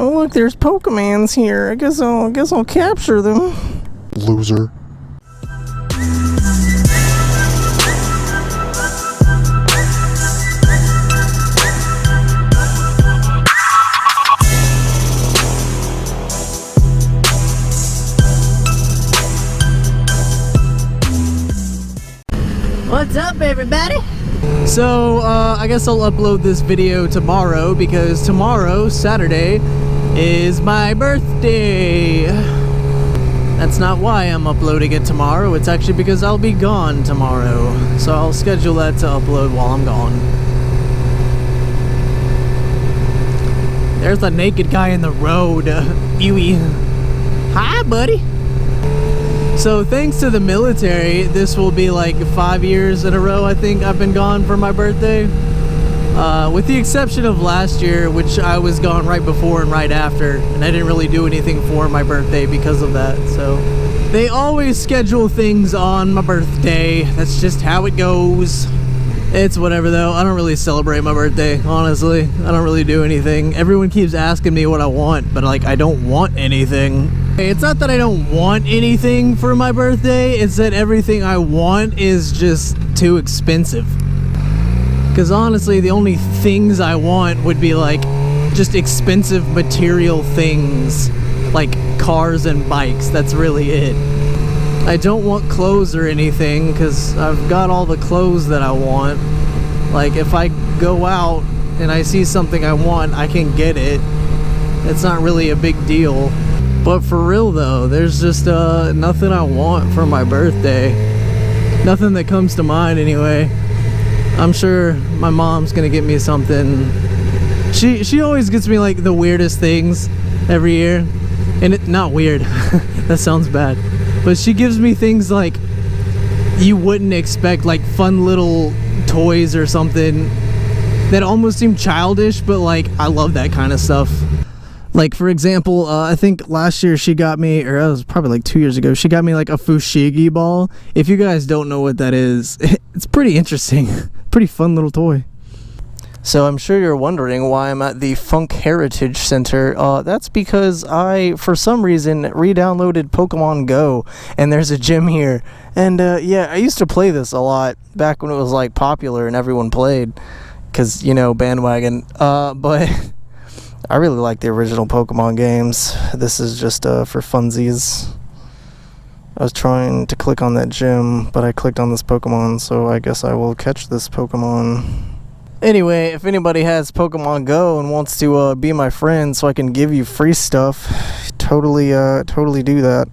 Oh, look, there's Pokemons here. I guess I'll capture them. Loser. What's up, everybody? So, I guess I'll upload this video tomorrow because tomorrow, Saturday, is my birthday. That's not why I'm uploading it tomorrow. It's actually because I'll be gone tomorrow. So I'll schedule that to upload while I'm gone. There's the naked guy in the road. Ewy. Hi, buddy. So thanks to the military, this will be like 5 years in a row I think I've been gone for my birthday. With the exception of last year, which I was gone right before and right after, and I didn't really do anything for my birthday because of that. So they always schedule things on my birthday. That's just how it goes. It's whatever though. I don't really celebrate my birthday, honestly. I don't really do anything. Everyone keeps asking me what I want, but like I don't want anything. It's not that I don't want anything for my birthday, it's that everything I want is just too expensive. Because honestly, the only things I want would be like just expensive material things, like cars and bikes. That's really it. I don't want clothes or anything because I've got all the clothes that I want. Like if I go out and I see something I want, I can get it. It's not really a big deal. But for real though, there's just nothing I want for my birthday. Nothing that comes to mind anyway. I'm sure my mom's gonna get me something. She always gets me like the weirdest things every year. And it not weird. That sounds bad. But she gives me things like you wouldn't expect, like fun little toys or something that almost seem childish, but like I love that kind of stuff. Like for example, I think last year she got me, or it was probably like 2 years ago, she got me like a fushigi ball. If you guys don't know what that is, it's pretty interesting. Pretty fun little toy. So I'm sure you're wondering why I'm at the Funk Heritage Center. That's because I, for some reason, re-downloaded Pokemon Go, and there's a gym here. And yeah, I used to play this a lot back when it was like popular and everyone played, because, you know, bandwagon. But I really like the original Pokemon games. This is just for funsies. I was trying to click on that gym, but I clicked on this Pokemon, so I guess I will catch this Pokemon. Anyway, if anybody has Pokemon Go and wants to be my friend so I can give you free stuff, totally do that.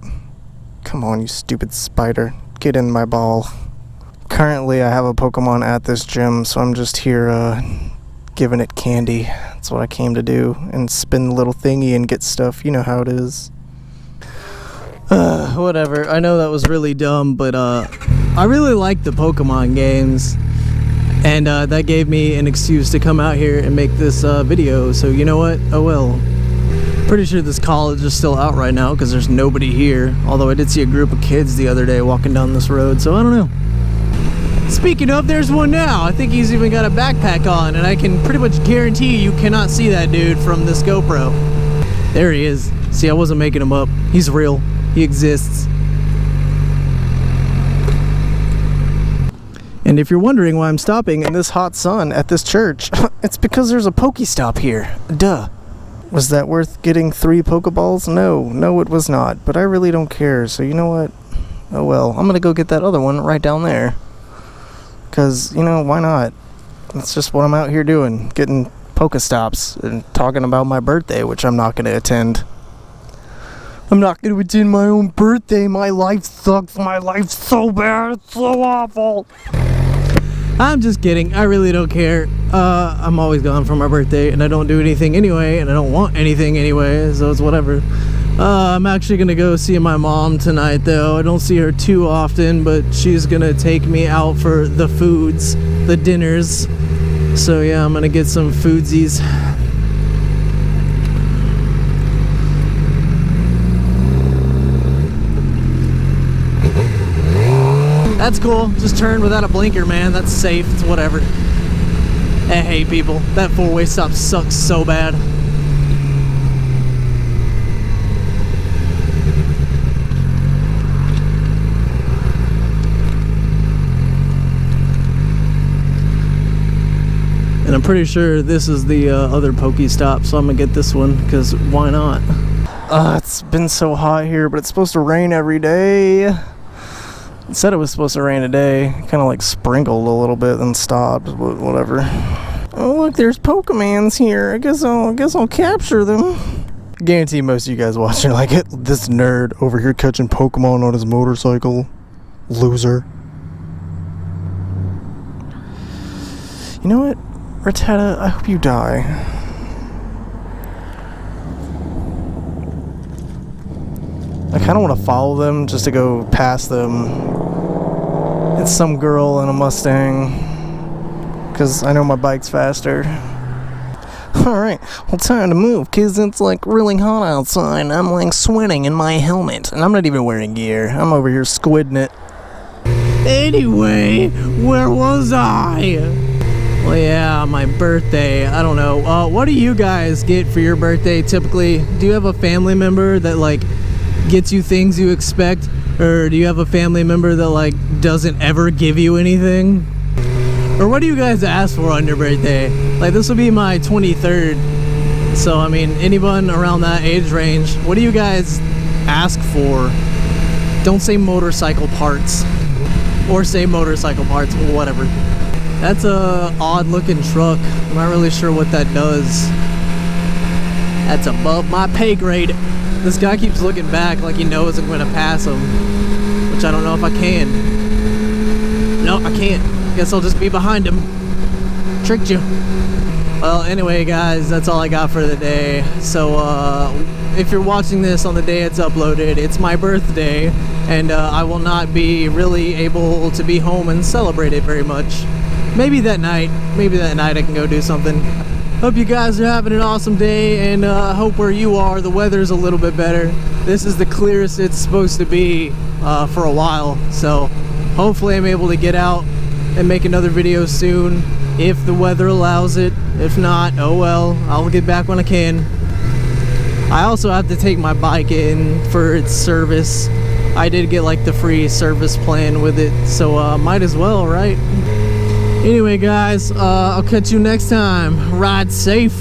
Come on, you stupid spider. Get in my ball. Currently, I have a Pokemon at this gym, so I'm just here giving it candy. That's what I came to do. And spin the little thingy and get stuff. You know how it is. Whatever. I know that was really dumb, but I really like the Pokemon games. And that gave me an excuse to come out here and make this video. So you know what? Oh well. Pretty sure this college is still out right now because there's nobody here. Although I did see a group of kids the other day walking down this road, so I don't know. Speaking of, there's one now. I think he's even got a backpack on, and I can pretty much guarantee you cannot see that dude from this GoPro. There he is. See, I wasn't making him up. He's real. He exists. And if you're wondering why I'm stopping in this hot sun at this church, it's because there's a Pokestop here. Duh. Was that worth getting 3 Pokeballs? No, it was not. But I really don't care, so you know what? Oh well, I'm gonna go get that other one right down there. Because, you know, why not? That's just what I'm out here doing. Getting Pokestops and talking about my birthday, which I'm not gonna attend. I'm not gonna attend my own birthday. My life sucks. My life's so bad. It's so awful. I'm just kidding. I really don't care. I'm always gone for my birthday, and I don't do anything anyway, and I don't want anything anyway, so it's whatever. I'm actually gonna go see my mom tonight, though. I don't see her too often, but she's gonna take me out for the foods, the dinners. So yeah, I'm gonna get some foodsies. That's cool. Just turn without a blinker, man. That's safe. It's whatever. Hey, people. That four-way stop sucks so bad. pretty sure this is the other Pokestop, so I'm gonna get this one, because why not? It's been so hot here, but it's supposed to rain every day. It said it was supposed to rain today. Kind of like sprinkled a little bit and stopped, but whatever. Oh look, there's Pokemans here. I guess I'll capture them. Guarantee most of you guys watching like it. This nerd over here catching Pokemon on his motorcycle. Loser. You know what, Rattata, I hope you die. I kind of want to follow them just to go past them. It's some girl in a Mustang, because I know my bike's faster. Alright, well, time to move, because it's like really hot outside. I'm like sweating in my helmet, and I'm not even wearing gear. I'm over here squidding it. Anyway, where was I? Well, yeah, my birthday. I don't know. What do you guys get for your birthday typically? Do you have a family member that like gets you things you expect, or do you have a family member that like doesn't ever give you anything? Or what do you guys ask for on your birthday? Like, this will be my 23rd, so I mean, anyone around that age range, what do you guys ask for? Don't say motorcycle parts, or say motorcycle parts, or whatever. That's a odd looking truck. I'm not really sure what that does. That's above my pay grade. This guy keeps looking back like he knows I'm gonna pass him, which I don't know if I can. No, I can't. Guess I'll just be behind him. Tricked you. Well, anyway, guys, that's all I got for the day. So, if you're watching this on the day it's uploaded, it's my birthday, and I will not be really able to be home and celebrate it very much. Maybe that night I can go do something. Hope you guys are having an awesome day, and I hope where you are the weather's a little bit better. This is the clearest it's supposed to be for a while, so hopefully I'm able to get out and make another video soon if the weather allows it. If not, oh well, I'll get back when I can. I also have to take my bike in for its service. I did get like the free service plan with it, so might as well, right? Anyway, guys, I'll catch you next time. Ride safe.